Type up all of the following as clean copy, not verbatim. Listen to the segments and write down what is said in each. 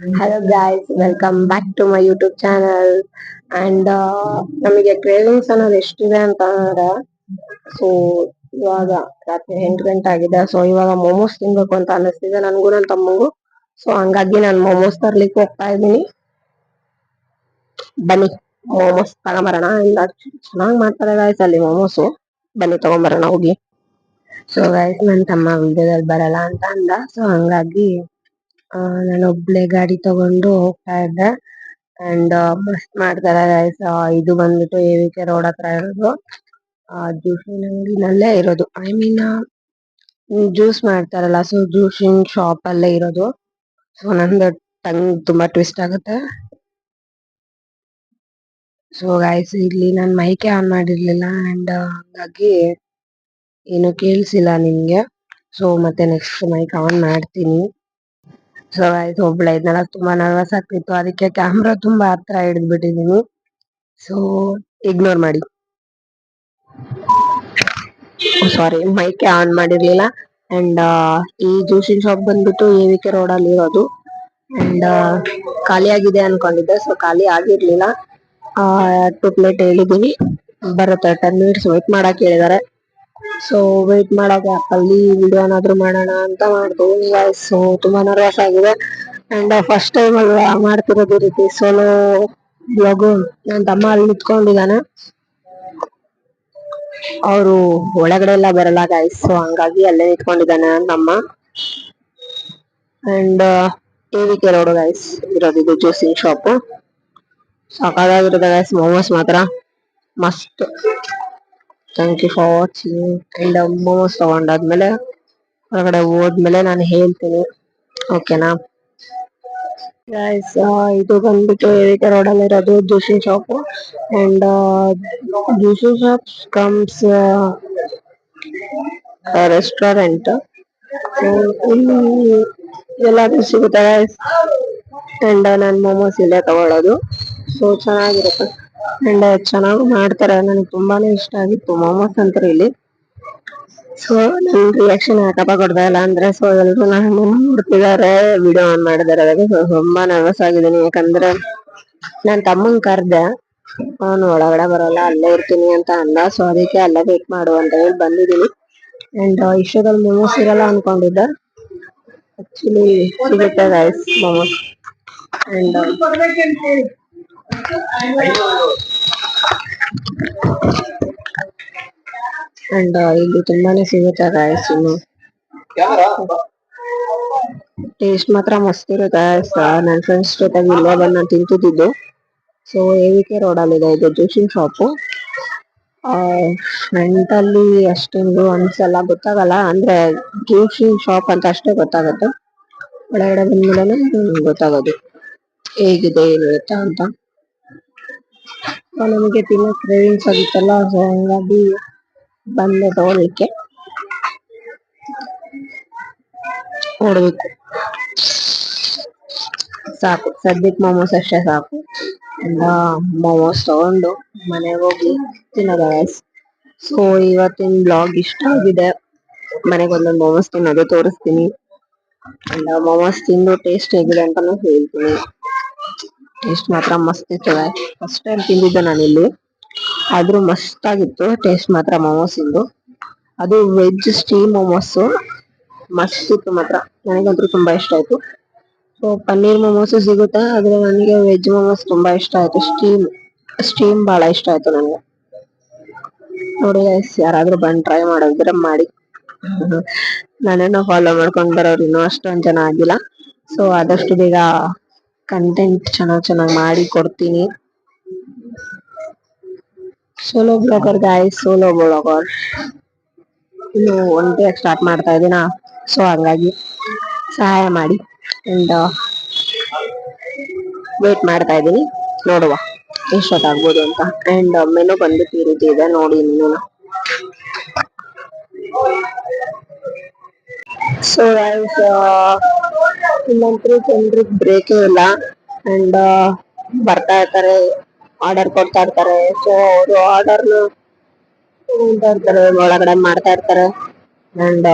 Hello guys, welcome back to my YouTube channel. And ನಮಗೆ cravings ಅನ್ನೋದು ಎಷ್ಟಿದೆ ಅಂತ ಅಂದ್ರೆ ಸೊ ಇವಾಗ ರಾತ್ರಿ 8 ಗಂಟೆ ಆಗಿದೆ. ಸೊ ಇವಾಗ ಮೋಮೋಸ್ ತಿನ್ಬೇಕು ಅಂತ ಅನಿಸ್ತಿದೆ ನನ್ಗೂ ನನ್ನ ತಮ್ಮಂಗೂ. ಸೊ ಹಂಗಾಗಿ ನಾನು ಮೋಮೋಸ್ ತರ್ಲಿಕ್ಕೆ ಹೋಗ್ತಾ ಇದ್ದೀನಿ. ಬನ್ನಿ ಮೋಮೋಸ್ ತಗೊಂಬರೋಣ. ಇಲ್ಲ ಚೆನ್ನಾಗ್ ಮಾಡ್ತಾರೆ ಗಾಯ್ಸ್ ಅಲ್ಲಿ ಮೋಮೋಸ್. ಬನ್ನಿ ತಗೊಂಬರೋಣ ಹೋಗಿ. ಸೊ ಗಾಯ್ಸ್ ನನ್ನ ತಮ್ಮ ವಿಡಿಯೋದಲ್ಲಿ ಬರಲ್ಲ ಅಂತ ಅಂದ. ಸೊ ಹಂಗಾಗಿ ನಾನು ಒಬ್ಳೆ ಗಾಡಿ ತಗೊಂಡು ಹೋಗ್ತಾ ಇದ್ದೆ. ಅಂಡ್ ಮಸ್ತ್ ಮಾಡ್ತಾರೆ ಗೈಸ್. ಇದು ಬಂದ್ಬಿಟ್ಟು ಎ.ವಿ.ಕೆ ರೋಡ್ ಹತ್ರ ಇರೋದು. ಜ್ಯೂಸಿನ ಅಂಗಡಿನಲ್ಲೇ ಇರೋದು. ಐ ಮೀನ್ ಜ್ಯೂಸ್ ಮಾಡ್ತಾರಲ್ಲ, ಸೊ ಜ್ಯೂಸಿಂಗ್ ಶಾಪ್ ಅಲ್ಲೇ ಇರೋದು. ಸೊ ನಂದು ಟಂಗ್ ತುಂಬಾ ಟ್ವಿಸ್ಟ್ ಆಗುತ್ತೆ. ಸೊ ಗೈಸ್ ಇಲ್ಲಿ ನಾನು ಮೈಕೆ ಆನ್ ಮಾಡಿರ್ಲಿಲ್ಲ ಅಂಡ್ ಹಂಗಾಗಿ ಏನು ಕೇಳಿಸಿಲ್ಲ ನಿಮ್ಗೆ. ಸೊ ಮತ್ತೆ ನೆಕ್ಸ್ಟ್ ಮೈಕ್ ಆನ್ ಮಾಡ್ತೀನಿ. ಸೊ ಗೈಸ್ ಒಬ್ಳೆ ಇದ್ನಲ್ಲ, ತುಂಬಾ ನರ್ವಸ್ ಆಗ್ತಿತ್ತು, ಅದಕ್ಕೆ ಕ್ಯಾಮ್ರಾ ತುಂಬಾ ಹತ್ರ ಹಿಡಿದ್ಬಿಟ್ಟಿದೀನಿ. ಸೊ ಇಗ್ನೋರ್ ಮಾಡಿ. ಸಾರಿ, ಮೈಕ್ ಆನ್ ಮಾಡಿರ್ಲಿಲ್ಲ. ಅಂಡ್ ಈ ಜ್ಯೂಸಿಂಗ್ ಶಾಪ್ ಬಂದ್ಬಿಟ್ಟು ಎ.ವಿ.ಕೆ ರೋಡ್ ಅಲ್ಲಿ ಇರೋದು. ಅಂಡ್ ಖಾಲಿ ಆಗಿದೆ ಅನ್ಕೊಂಡಿದ್ದೆ, ಸೊ ಖಾಲಿ ಆಗಿರ್ಲಿಲ್ಲ. 2 ಪ್ಲೇಟ್ ಹೇಳಿದೀನಿ, ಬರುತ್ತೆ. 10 ಮಿನಿಟ್ಸ್ ವೇಟ್ ಮಾಡಕ್ ಹೇಳಿದಾರೆ. ಸೊ ವೇಟ್ ಮಾಡೋ ಅಲ್ಲಿ ವಿಡಿಯೋ ಏನಾದ್ರು ಮಾಡೋಣ ಅಂತ ಮಾಡ್ತೀವಿ. ಸೊ ತುಂಬಾ ನರ್ವಸ್ ಆಗಿದೆ. ಅಂಡ್ ಫಸ್ಟ್ ಟೈಮ್ ಅಲ್ವಾ ಮಾಡ್ತಿರೋದು ಈ ರೀತಿ ಸೋಲೋ ಬ್ಲಾಗು. ನನ್ನ ತಮ್ಮ ಅಲ್ಲಿ ನಿಂತ್ಕೊಂಡಿದ್ದಾನೆ, ಅವರು ಒಳಗಡೆ ಎಲ್ಲ ಬರಲ್ಲ ಗೈಸ್. ಸೊ ಹಂಗಾಗಿ ಅಲ್ಲೇ ನಿಂತ್ಕೊಂಡಿದ್ದಾನೆ ನನ್ನ ತಮ್ಮ. ಅಂಡ್ ಎ.ವಿ.ಕೆ ರೋಡ್ ಗೈಸ್ ಇರೋದು ಇದು ಜ್ಯೂಸಿಂಗ್ ಶಾಪ್. ಸಾಕಾಗಿರುತ್ತೆ ಗೈಸ್, ಮೋಮೋಸ್ ಮಾತ್ರ ಮಸ್ತ್. Thank you for watching. And momos ತಗೊಂಡಾದ್ಮೇಲೆ ಹೊರಗಡೆ ಹೋದ್ಮೇಲೆ ನಾನು ಹೇಳ್ತೀನಿ, ಓಕೆನಾ ಗೈಸ್. ಇದು ಬಂದ್ಬಿಟ್ಟು ಎ.ವಿ.ಕೆ ರೋಡ್ ಅಲ್ಲಿ ಇರೋದು juicing shop. And juicing shop comes restaurant. ಇಲ್ಲಿ ಎಲ್ಲಾದ್ರೂ ಸಿಗುತ್ತೆ ಗೈಸ್. ಅಂಡ್ ನಾನು ಮೋಮೋಸ್ ಇಲ್ಲೇ ತಗೊಳ್ಳೋದು. ಸೊ ಚೆನ್ನಾಗಿರುತ್ತೆ ಅಂಡ್ ಚೆನ್ನಾಗಿ ಮಾಡ್ತಾರೆ. ನನಗೆ ತುಂಬಾನೇ ಇಷ್ಟ ಆಗಿತ್ತು ಮೋಮೋಸ್ ಅಂತ ಇಲ್ಲಿ. ಸೊ ನನ್ ರಿಯಾಕ್ಷನ್ ಯಾಕಪ್ಪ ಕೊಡ್ತಾ ಇಲ್ಲ ಅಂದ್ರೆ, ಸೊ ಎಲ್ರು ನಾನು ನೋಡ್ತಿದಾರೆ, ವಿಡಿಯೋ ಆನ್ ಮಾಡಿದಾರೆ. ಅದಕ್ಕೆ ತುಂಬಾ ನರ್ವಸ್ ಆಗಿದ್ದೀನಿ. ಯಾಕಂದ್ರೆ ನಾನ್ ತಮ್ಮನ್ ಕರ್ದೆ, ಅವನು ಒಳಗಡೆ ಬರಲ್ಲ ಅಲ್ಲೇ ಇರ್ತೀನಿ ಅಂತ ಅಂದ. ಸೊ ಅದಕ್ಕೆ ಅಲ್ಲೇ ವೇಟ್ ಮಾಡು ಅಂತ ಹೇಳಿ ಬಂದಿದ್ದೀನಿ. ಅಂಡ್ ಇಷ್ಟೊತ್ತಲ್ಲಿ ಮೋಮೋಸ್ ಇರಲ್ಲ ಅನ್ಕೊಂಡಿದ್ದೆ, ಆಕ್ಚುಲಿ ಸಿಗುತ್ತೆ ಗೈಸ್ ಮೋಮೋಸ್. ಅಂಡ್ ಅಂಡ್ ಇಲ್ಲಿ ತುಂಬಾನೇ ಸಿಗುತ್ತೆ ಗೈಸ್. ಇನ್ನು ಟೇಸ್ಟ್ ಮಾತ್ರ ಮಸ್ತ್ ಇರುತ್ತೆ ಗೈಸ್. ನನ್ನ ಫ್ರೆಂಡ್ಸ್ ಜೊತೆಗೆ ಇಲ್ಲೇ ಬಂದು ನಾನು ತಿಂತಿದ್ದು. ಸೊ ಎ.ವಿ.ಕೆ ರೋಡ್ ಅಲ್ಲಿ ಇದೆ ಇದು ಜ್ಯೂಸಿಂಗ್ ಶಾಪ್. ಫ್ರಂಟ್ ಅಲ್ಲಿ ಅಷ್ಟೊಂದು ಅನ್ಸಲ್ಲ, ಗೊತ್ತಾಗಲ್ಲ. ಅಂದ್ರೆ ಜ್ಯೂಸಿಂಗ್ ಶಾಪ್ ಅಂತ ಅಷ್ಟೇ ಗೊತ್ತಾಗುತ್ತೆ. ಒಳಗಡೆ ಬಂದ್ಮೇಲೆ ಗೊತ್ತಾಗೋದು ಹೇಗಿದೆ ಇರುತ್ತೆ ಅಂತ. ನಮಗೆ ತಿನ್ನೋ ಕ್ರೇವಿಂಗ್ಸ್ ಆಗಿತ್ತಲ್ಲ, ಸೊ ಹಂಗಾಗಿ ಬಂದೆ ತಗೊಳ್ಳಿಕ್ಕೆ. ನೋಡ್ಬೇಕು, ಸಾಕು ಸದ್ಯಕ್ಕೆ ಮೋಮೋಸ್ ಅಷ್ಟೇ ಸಾಕು. ಎಲ್ಲ ಮೋಮೋಸ್ ತಗೊಂಡು ಮನೆಗೆ ಹೋಗಿ ತಿನ್ನೋದ ಗೈಸ್. ಸೊ ಇವತ್ತಿನ ಬ್ಲಾಗ್ ಇಷ್ಟ ಆಗಿದೆ. ಮನೆಗೆ ಒಂದೊಂದು ಮೋಮೋಸ್ ತಿನ್ನೋದು ತೋರಿಸ್ತೀನಿ. ಅಂಡ್ ಮೋಮೋಸ್ ತಿಂದು ಟೇಸ್ಟ್ ಹೇಗಿದೆ ಅಂತಾನು ಹೇಳ್ತೀನಿ. ಟೇಸ್ಟ್ ಮಾತ್ರ ಮಸ್ತ್ ಇತ್ತು. ಫಸ್ಟ್ ಟೈಮ್ ತಿಂದಿದ್ದೆ ನಾನು ಇಲ್ಲಿ, ಆದ್ರೂ ಮಸ್ತ್ ಆಗಿತ್ತು ಟೇಸ್ಟ್ ಮಾತ್ರ ಮೋಮೋಸ್ ಇಂದು. ಅದು ವೆಜ್ ಸ್ಟೀಮ್ ಮೋಮೋಸ್ ಮಸ್ತ್ ಇತ್ತು ಮಾತ್ರ. ನನಗಂತೂ ತುಂಬಾ ಇಷ್ಟ ಆಯ್ತು. ಸೊ ಪನ್ನೀರ್ ಮೋಮೋಸ್ ಸಿಗುತ್ತೆ, ಆದ್ರೆ ನನಗೆ ವೆಜ್ ಮೋಮೋಸ್ ತುಂಬಾ ಇಷ್ಟ ಆಯ್ತು. ಸ್ಟೀಮ್ ಬಹಳ ಇಷ್ಟ ಆಯ್ತು ನನಗೆ. ನೋಡಿ ಗೈಸ್, ಯಾರಾದ್ರೂ ಬಂದು ಟ್ರೈ ಮಾಡೋದಿದ್ರೆ ಮಾಡಿ. ನನ್ನನ್ನು ಫಾಲೋ ಮಾಡ್ಕೊಂಡ್ ಬರೋರು ಇನ್ನೂ ಅಷ್ಟೊಂದ್ ಜನ ಆಗಿಲ್ಲ. ಸೊ ಆದಷ್ಟು ಬೇಗ ಕಂಟೆಂಟ್ ಚೆನ್ನಾಗಿ ಮಾಡಿ ಕೊಡ್ತೀನಿ. Solo blogger guys, solo blogger. ಇನ್ನು ಒಂಟಿಯಾಗಿ ಸ್ಟಾರ್ಟ್ ಮಾಡ್ತಾ ಇದೀನಾ, ಸೊ ಹಾಗಾಗಿ ಸಹಾಯ ಮಾಡಿ. ಅಂಡ್ ವೇಟ್ ಮಾಡ್ತಾ ಇದೀನಿ, ನೋಡುವ ಎಷ್ಟೊತ್ತಾಗ್ಬೋದು ಅಂತ. ಅಂಡ್ ಮೆನು ಬಂದ್ಬಿಟ್ಟು ಈ ರೀತಿ ಇದೆ ನೋಡಿ ಮೆನು. ಸೊ ಗೈಸ್, ಇನ್ನಂತೂ ಜನರಿಗೆ ಬ್ರೇಕ್ ಇಲ್ಲ. ಅಂಡ್ ಬರ್ತಾ ಇರ್ತಾರೆ, ಆರ್ಡರ್ ಕೊಡ್ತಾ ಇರ್ತಾರೆ. ಸೊ ಅವರು ಆರ್ಡರ್ನ ಇರ್ತಾರೆ, ಒಳಗಡೆ ಮಾಡ್ತಾ ಇರ್ತಾರೆ. ಅಂಡ್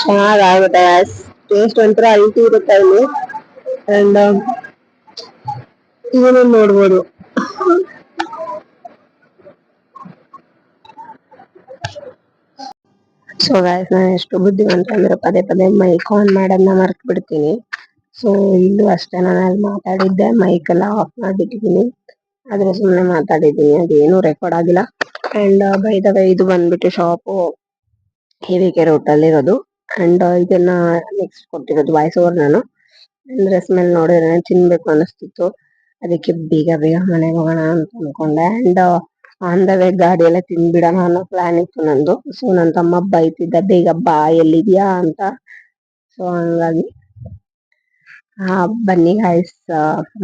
ಚೆನ್ನಾಗ್ ಆಗುತ್ತೆ. ಟೇಸ್ಟ್ ಒಂಥರ ಅಲ್ಟಿ ಇರುತ್ತೆ ಇಲ್ಲಿ. ಅಂಡ್ ಇದನ್ನು ನೋಡ್ಬೋದು. ಸೊ ಗೈಸ್, ನಾನು ಎಷ್ಟು ಬುದ್ಧಿವಂತ ಅಂದ್ರೆ ಪದೇ ಪದೇ ಮೈಕ್ ಆನ್ ಮಾಡೋದನ್ನ ಮರ್ತ್ ಬಿಡ್ತೀನಿ. ಸೊ ಇಲ್ಲೂ ಅಷ್ಟೇ, ನಾನು ಅಲ್ಲಿ ಮಾತಾಡಿದ್ದೆ ಮೈಕ್ ಎಲ್ಲ ಆಫ್ ಮಾಡ್ಬಿಟ್ಟಿದೀನಿ, ಆದ್ರೆ ಸುಮ್ಮನೆ ಮಾತಾಡಿದೀನಿ, ಅದೇನು ರೆಕಾರ್ಡ್ ಆಗಿಲ್ಲ. ಅಂಡ್ ಬೈ ದ ವೇ, ಇದು ಬಂದ್ಬಿಟ್ಟು ಶಾಪ್ ಹಿರಿಕೆ ರೋಡ್ ಅಲ್ಲಿ ಇರೋದು. ಅಂಡ್ ಇದನ್ನ ನೆಕ್ಸ್ಟ್ ಕೊಟ್ಟಿರೋದು ವಾಯ್ಸ್ ಓವರ್ ನಾನು. ಅಂದ್ರೆ ಸ್ಮೆಲ್ ನೋಡಿದ್ರೆ ತಿನ್ಬೇಕು ಅನಿಸ್ತಿತ್ತು, ಅದಕ್ಕೆ ಬೇಗ ಬೇಗ ಮನೆಗೆ ಹೋಗೋಣ ಅಂತ ಅನ್ಕೊಂಡೆ. ಅಂಡ್ ಆನ್ ದ ವೇ ಗಾಡಿ ಎಲ್ಲ ತಿನ್ಬಿಡೋಣ ಅನ್ನೋ ಪ್ಲಾನ್ ಇತ್ತು ನಂದು. ಸೊ ನನ್ ತಮ್ಮ ಬೈತಿದ್ದ, ಬೇಗ ಬಾ ಎಲ್ಲಿದ್ಯಾ ಅಂತ. ಸೊ ಹಂಗಾಗಿ ಬನ್ನಿ ಗಾಯ್ಸ್,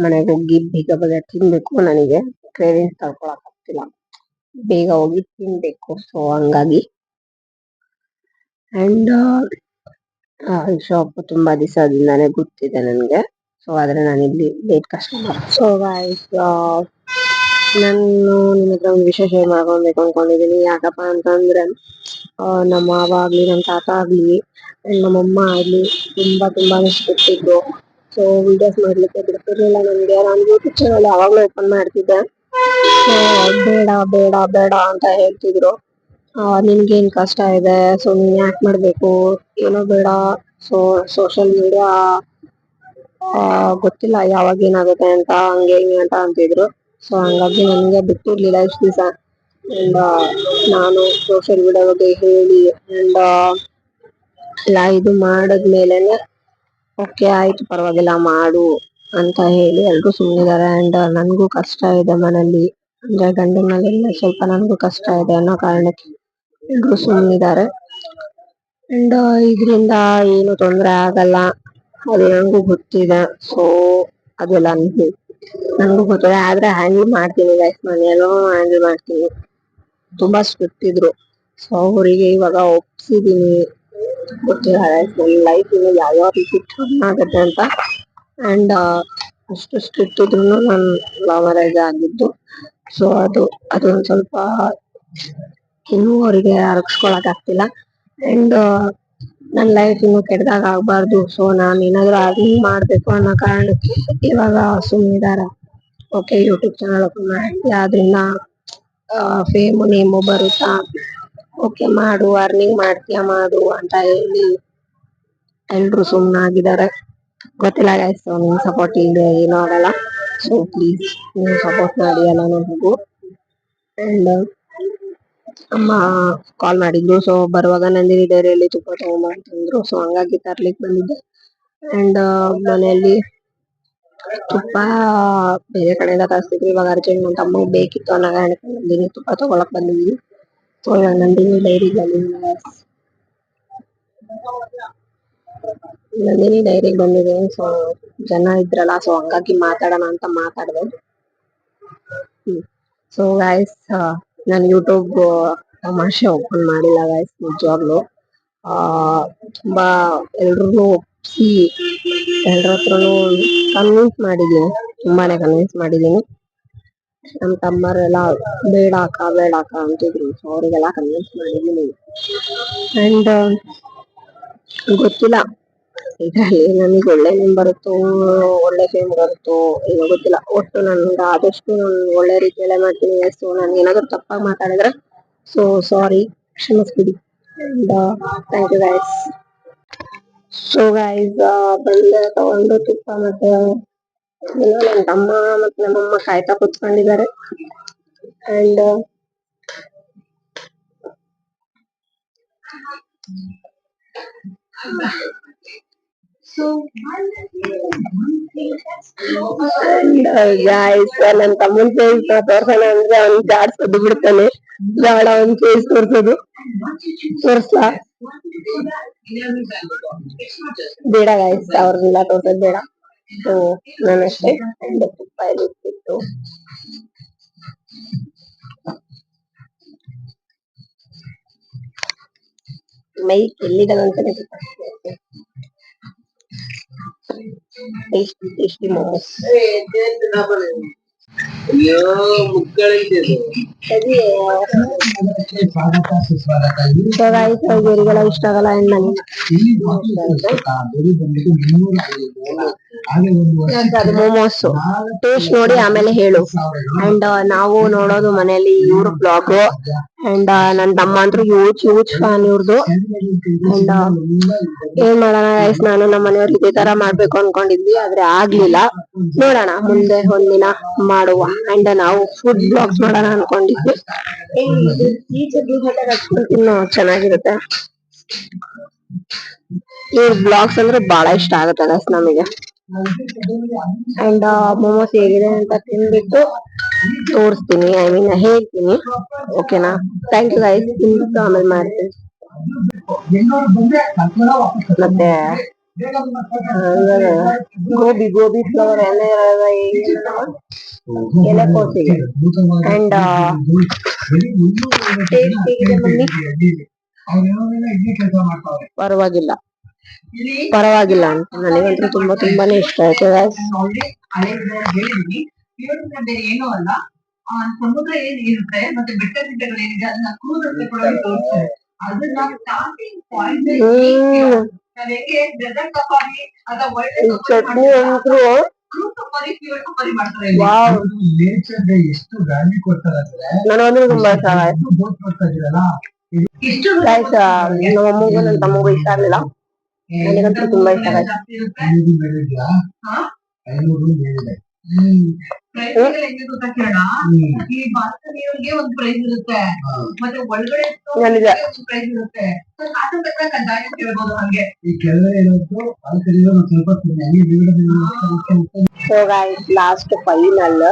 ಮನೆಗೆ ಹೋಗಿ ಬೇಗ ಬೇಗ ತಿನ್ಬೇಕು. ನನಗೆ ಕ್ರೇವಿಂಗ್ಸ್ ತಡ್ಕೊಳಕ್ ಆಗ್ತಿಲ್ಲ, ಬೇಗ ಹೋಗಿ ತಿನ್ಬೇಕು. ಸೊ ಹಂಗಾಗಿ ಅಂಡ್ ಈ ಶಾಪ್ ತುಂಬಾ ದಿವಸದಿಂದಾನೇ ಗೊತ್ತಿದೆ ನನ್ಗೆ. ಸೊ ಆದ್ರೆ ನಾನು ಇಲ್ಲಿ ಲೇಟ್ ಕಸ್ಟಮರ್. ಸೊ ಗೈಸ್, ನಾನು ನಿಮ್ಮ ಹತ್ರ ಒಂದು ವಿಷಯ ಶೇರ್ ಮಾಡ್ಕೊಬೇಕು ಅನ್ಕೊಂಡಿದೀನಿ. ಯಾಕಪ್ಪ ಅಂತಂದ್ರೆ ನಮ್ಮ ಮಾವ ಆಗ್ಲಿ, ನಮ್ಮ ತಾತ ಆಗ್ಲಿ, ನಮ್ಮಮ್ಮ ಆಗ್ಲಿ ತುಂಬಾ ತುಂಬಾನೇ ಸ್ಟ್ರಿಕ್ಟ್. ಸೊ ವಿಡಿಯೋಸ್ ಮಾಡ್ಲಿಕ್ಕೆ ಬಿಡ್ತಿರ್ಲಿಲ್ಲ ನನ್ಗೆ. ನಾನು ಯೂಟ್ಯೂಬ್ ಚಾನಲ್ ಯಾವಾಗ್ಲೂ ಓಪನ್ ಮಾಡ್ತಿದ್ದೆ. ಸೊ ಬೇಡ ಬೇಡ ಬೇಡ ಅಂತ ಹೇಳ್ತಿದ್ರು. ನಿನ್ಗೇನ್ ಕಷ್ಟ ಇದೆ, ಸೊ ನೀನ್ ಯಾಕೆ ಮಾಡ್ಬೇಕು, ಏನೋ ಬೇಡ. ಸೊ ಸೋಷಿಯಲ್ ಮೀಡಿಯಾ ಗೊತ್ತಿಲ್ಲ ಯಾವಾಗ ಏನಾಗುತ್ತೆ ಅಂತ, ಹಂಗೆ ಹಿಂಗೆ ಅಂತ ಅಂತಿದ್ರು. ಸೊ ಹಂಗಾಗಿ ನನ್ಗೆ ಬಿಟ್ಟಿರ್ಲಿಲ್ಲ ಇಷ್ಟು ದಿವಸ. ಅಂಡ್ ನಾನು ಸೋಷಿಯಲ್ ಮೀಡಿಯಾ ಬಗ್ಗೆ ಹೇಳಿ ಅಂಡ್ ಎಲ್ಲ ಇದು ಮಾಡದ್ಮೇಲೆನೆ ಓಕೆ ಆಯ್ತು ಪರವಾಗಿಲ್ಲ ಮಾಡು ಅಂತ ಹೇಳಿ ಎಲ್ರು ಸುಮ್ಮನಿದ್ದಾರೆ. ಅಂಡ್ ನನ್ಗೂ ಕಷ್ಟ ಇದೆ ಮನೇಲಿ, ಅಂದ್ರೆ ಗಂಡನ ಮನೇಲಿ ಸ್ವಲ್ಪ ನನ್ಗೂ ಕಷ್ಟ ಇದೆ ಅನ್ನೋ ಕಾರಣಕ್ಕೆ ಎಲ್ರು ಸುಮ್ಮನಿದ್ದಾರೆ. ಅಂಡ್ ಇದರಿಂದ ಏನು ತೊಂದ್ರೆ ಆಗಲ್ಲ, ಅದು ನಂಗೂ ಗೊತ್ತಿದೆ. ಸೊ ಅದೆಲ್ಲ ನನ್ಗೂ ಗೊತ್ತಿದೆ, ಆದ್ರೆ ಹ್ಯಾಂಡಲ್ ಮಾಡ್ತೀನಿ ಗೈಸ್, ಮನೆಯಲ್ಲೂ ಹ್ಯಾಂಡಲ್ ಮಾಡ್ತೀನಿ. ತುಂಬಾ ಸ್ಟ್ರಿಕ್ಟ್ ಇದ್ರು, ಸೊ ಅವರಿಗೆ ಇವಾಗ ಒಪ್ಸಿದೀನಿ. ಗೊತ್ತಿಲ್ಲ ನನ್ನ ಲೈಫ್ ಇನ್ನು ಯಾವ್ಯಾವ ರೀತಿ ಟರ್ನ್ ಆಗುತ್ತೆ ಅಂತ. ಅಂಡ್ ಅಷ್ಟು ಸ್ಟ್ರಿಕ್ಟ್ ಇದ್ರು ನಾನು ಲವ್ ಮ್ಯಾರೇಜ್ ಆಗಿದ್ದು. ಸೊ ಅದೊಂದ್ ಸ್ವಲ್ಪ ಇನ್ನೂ ಅವರಿಗೆ ಅರಗಿಸ್ಕೊಳಕ್ ಆಗ್ತಿಲ್ಲ. ಅಂಡ್ ನನ್ ಲೈಫ್ ಇನ್ನು ಕೆಟ್ಟದಾಗ ಆಗ್ಬಾರ್ದು. ಸೊ ನಾನ್ ಏನಾದ್ರು ಅರ್ನಿಂಗ್ ಮಾಡ್ಬೇಕು ಅನ್ನೋ ಕಾರಣಕ್ಕೆ ಇವಾಗ ಸುಮ್ಮನಿದಾರ. ಓಕೆ, ಯೂಟ್ಯೂಬ್ ಚಾನಲ್ ಓಪನ್ ಮಾಡಿ ಅದ್ರಿಂದ ಫೇಮ್ ನೇಮು ಬರುತ್ತಾ, ಓಕೆ ಮಾಡು, ಅರ್ನಿಂಗ್ ಮಾಡ್ತೀಯ ಮಾಡು ಅಂತ ಹೇಳಿ ಎಲ್ರು ಸುಮ್ಮನಾಗಿದ್ದಾರೆ. ಗೊತ್ತಿಲ್ಲ ಗೈಸ್, ನಿಮ್ ಸಪೋರ್ಟ್ ಇಲ್ಲದೆ ಏನೂ ಆಗಲ್ಲ. ಸೊ ಪ್ಲೀಸ್ ನೀವು ಸಪೋರ್ಟ್ ಮಾಡಿ ಎಲ್ಲ ನನಗೂ. ಅಂಡ್ ಅಮ್ಮ ಕಾಲ್ ಮಾಡಿದ್ರು. ಸೊ ಬರುವಾಗ ನಂದಿನಿ ಡೈರಿಯಲ್ಲಿ ತುಪ್ಪ ತಗೊಂಬ ಅಂತಂದ್ರು. ಸೊ ಹಂಗಾಗಿ ತರ್ಲಿಕ್ ಬಂದಿದ್ದೆ. ಅಂಡ್ ಮನೆಯಲ್ಲಿ ತುಪ್ಪ ಬೇರೆ ಕಡೆಯಿಂದ ತರಿಸ್ತಿದ್ರು, ಇವಾಗ ಅರ್ಜೆಂಟ್ ನನ್ನ ತಮ್ಮಗೆ ಬೇಕಿತ್ತು ಅನ್ನೋ ಕಾರಣಕ್ಕೆ ನಂದಿನಿ ತುಪ್ಪ ತಗೊಳಕ್ ಬಂದಿದ್ವಿ. ಸೊ ಇವಾಗ ನಂದಿನಿ ಡೈರಿಗೆ ಬಂದಿದ್ದೀನಿ. ಸೊ ಜನ ಇದ್ರಲ್ಲ, ಸೊ ಹಂಗಾಗಿ ಮಾತಾಡೋಣ ಅಂತ ಮಾತಾಡ್ದೆ. ಸೊ ಗೈಸ್, ನಾನು ಯೂಟ್ಯೂಬ್ ತಮಾಷೆ ಓಪನ್ ಮಾಡಿಲ್ಲ ಗೈಸ್, ನಿಜವಾಗ್ಲು ತುಂಬಾ ಎಲ್ರು ಒಪ್ಸಿ ಎಲ್ರ ಹತ್ರನು ಕನ್ವಿನ್ಸ್ ಮಾಡಿದೀನಿ, ತುಂಬಾನೇ ಕನ್ವಿನ್ಸ್ ಮಾಡಿದೀನಿ. ನಮ್ ತಮ್ಮರೆಲ್ಲ ಬೇಡ ಅಕ್ಕ ಅಂತಿದ್ರು. ಸೊ ಅವ್ರಿಗೆಲ್ಲ ಕನ್ವಿನ್ಸ್ ಮಾಡಿದೀನಿ. ಅಂಡ್ ಗೊತ್ತಿಲ್ಲ ಇದ್ರಲ್ಲಿ ನನಗೆ ಒಳ್ಳೆ ನೇಮ್ ಬರುತ್ತೋ, ಒಳ್ಳೆ ಫೇಮ್ ಬರುತ್ತೋ ಏನೋ ಗೊತ್ತಿಲ್ಲ. ಒಟ್ಟು ನನ್ಗೆ ಆದಷ್ಟು ನಾನು ಒಳ್ಳೆ ರೀತಿಯಲ್ಲೇ ಮಾಡ್ತೀನಿ. ಸೊ ನಾನು ಏನಾದ್ರು ತಪ್ಪಾಗಿ ಮಾತಾಡಿದ್ರೆ ಸೊ ಸಾರಿ, ಕ್ಷಮಿಸ್ಬಿಡಿ. And thank you guys. So guys, ಬಂದೆ ತಗೊಂಡು ತುಪ್ಪ ಮತ್ತೆ ನನ್ನ ತಮ್ಮ ಮತ್ತೆ ನಮ್ಮಮ್ಮ ಕಾಯ್ತಾ ಕುತ್ಕೊಂಡಿದ್ದಾರೆ. ಅಂಡ್ ಗಾಯ್ಸ್, ನನ್ ತಮ್ಮನ್ ಫೇಸ್ ತೋರ್ಸೋಣ ಅಂದ್ರೆ ಅವ್ನ್ ಜಾಡ್ಸೋದು ಬಿಡ್ತಾನೆ. ಬೇಡ, ಅವ್ನ್ ಫೇಸ್ ತೋರ್ಸ್ಲಾ ಬೇಡ ಗಾಯ್ಸ್, ಅವ್ರನ್ನೆಲ್ಲ ತೋರ್ಸೋದ್ ಬೇಡ. ಸೊ ನಾನಷ್ಟೇ ತುಪ್ಪ ಇಟ್ಬಿಟ್ಟು ಮೈಕ್ ಎಲ್ಲಿದ್ದಾನಂತಾನೆ ಟೇಸ್ಟಿ ಮೋಮೋಸ್. ಅಯ್ಯೋ ಮುಗ್ಗಳಿದೆ ಇಷ್ಟ ಆಗಲ್ಲ. ಅದು ಮೋಮೋಸ್ ಟೇಸ್ಟ್ ನೋಡಿ ಆಮೇಲೆ ಹೇಳು. ಅಂಡ್ ನಾವು ನೋಡೋದು ಮನೇಲಿ ಇವ್ರ ಬ್ಲಾಗ್. ಅಂಡ್ ನನ್ ತಮ್ಮ ಅಂತೂ ಹ್ಯೂಜ್ ಫ್ಯಾನ್ ಇವ್ರದ್ದು. ಅಂಡ್ ಏನ್ ಮಾಡೋಣ ಗೈಸ್, ನಾನು ನಮ್ಮ ಮನೆಯವ್ರಿಗೆ ಇದೇ ತರ ಮಾಡ್ಬೇಕು ಅನ್ಕೊಂಡಿದ್ವಿ, ಆದ್ರೆ ಆಗ್ಲಿಲ್ಲ. ನೋಡೋಣ ಮುಂದೆ ಒಂದಿನ ಮಾಡುವ. ಅಂಡ್ ನಾವು ಫುಡ್ ಬ್ಲಾಗ್ಸ್ ಮಾಡೋಣ ಅನ್ಕೊಂಡಿದ್ವಿ. ಇನ್ನು ಚೆನ್ನಾಗಿರುತ್ತೆ. ಇವ್ರ ಬ್ಲಾಗ್ಸ್ ಅಂದ್ರೆ ಬಹಳ ಇಷ್ಟ ಆಗುತ್ತೆ ಗೈಸ್ ನಮಗೆ. ಅಂಡ್ ಮೋಮೋಸ್ ಹೇಗಿದೆ ಅಂತ ತಿನ್ಬಿಟ್ಟು ತೋರಿಸ್ತೀನಿ, ಐ ಮೀನ್ ಹೇಳ್ತೀನಿ. ಓಕೆನಾ? Thank you guys. ತಿನ್ಬಿಟ್ಟು ಆಮೇಲೆ ಮಾಡ್ತೀನಿ. ಮತ್ತೆ ಗೋಬಿ ಫ್ಲವರ್ ಎಲೆಕೋಸಿಗೆ. ಅಂಡ್ ಟೇಸ್ಟ್ ಹೇಗಿದೆ ಮಮ್ಮಿ? ಪರವಾಗಿಲ್ಲ ಅಂತ ನನಗಂತೂ ತುಂಬಾನೇ ಇಷ್ಟ ಆಯ್ತು ಗೈಸ್. ಏನು ಅಲ್ಲ, ಸಮುದ್ರ ಏನಿರುತ್ತೆ ಮತ್ತೆ ಬೆಟ್ಟ ಗುಡ್ಡಗಳು ಏನಿದೆ ಅದನ್ನ ಕ್ರೂಸ್ ಕೂಡ ತೋರಿಸ್ತಾರೆ. ಅದನ್ನ ಸ್ಟಾರ್ಟಿಂಗ್ ಪಾಯಿಂಟ್ ನಾವ್ ಹೆಂಗೆ ಡೆಸರ್ಟ್ ಸಫಾರಿ ಅಥವಾ ಚಟ್ನಿ ಅಂತೂ ಸಫಾರಿ ಮಾಡ್ತಾರೆ. ಎಷ್ಟು ವ್ಯಾಲ್ಯೂ ಕೊಡ್ತಾರೆ ಅಂದ್ರೆ ನನಗಂದ್ರೆ ತುಂಬಾ ಇಷ್ಟ ಆಯ್ತು. ಗೈಸ್ ನಮ್ಮ ಅಮ್ಮಗೂ ನನ್ನ ತಮ್ಮಗೂ ಇಷ್ಟ ಆಗ್ಲಿಲ್ಲ, ನನಗಂತೂ ತುಂಬಾ ಇಷ್ಟ ಆಯ್ತು. ಈ ಬಾಲ್ಕನಿಯವರಿಗೆ ಒಂದು ಪ್ರೈಸ್ ಇರುತ್ತೆ, ಮತ್ತೆ ಒಳಗಡೆ ಪ್ರೈಸ್ ಇರುತ್ತೆ. ಕೇಳ್ಬೋದು ಹಂಗೆ. So guys last final.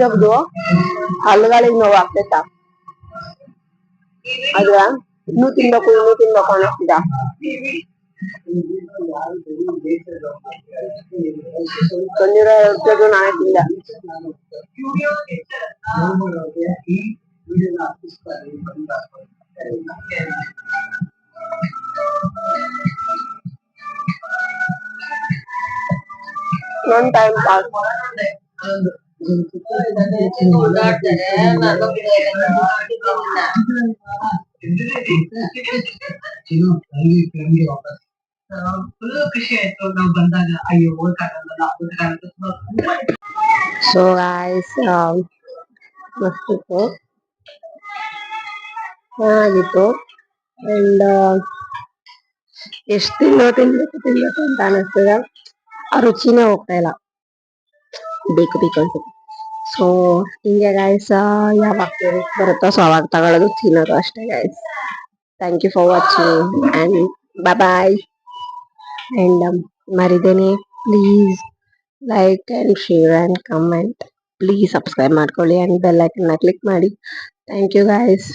ಜಬ್ದು ಹಲ್ಲುಗಳಿಗೆ ನೋವು ಆಗ್ತೈತ ಅದ್ರ ಇನ್ನೂ ತಿನ್ಬೇಕು ಅನ್ನಿಸ್ತಿದ. ತಂದಿರೋ ನಾನೇ ತಿಂದ. One time pass. ಖುಷಿ ಆಯ್ತು ನಾವು ಬಂದಾಗ. ಅಯ್ಯೋ ಸೊ ಗೈಸ್ ಮಸ್ತಿತ್ತು, ಚೆನ್ನಾಗಿತ್ತು. ಅಂಡ್ ಎಷ್ಟು ತಿನ್ಬೇಕು ಅಂತ ಅನಿಸ್ತದ. ಆ ರುಚಿನೇ ಹೋಗ್ತಾ ಇಲ್ಲ, ಬೇಕು ಅನ್ಸುತ್ತೆ. ಸೊ ಹಿಂಗೆ ಗೈಸ್ ಯಾವಾಗ ಬರುತ್ತೋ ಸೊ ಅವಾಗ ತಗೊಳ್ಳೋದು ತಿನ್ನೋದು ಅಷ್ಟೇ guys. Thank you for watching and bye. And ಮರಿದೇನೆ please like and share and comment. Please subscribe ಮಾಡ್ಕೊಳ್ಳಿ ಅಂಡ್ ಬೆಲ್ ಐಕನ್ ಕ್ಲಿಕ್ ಮಾಡಿ. Thank you guys.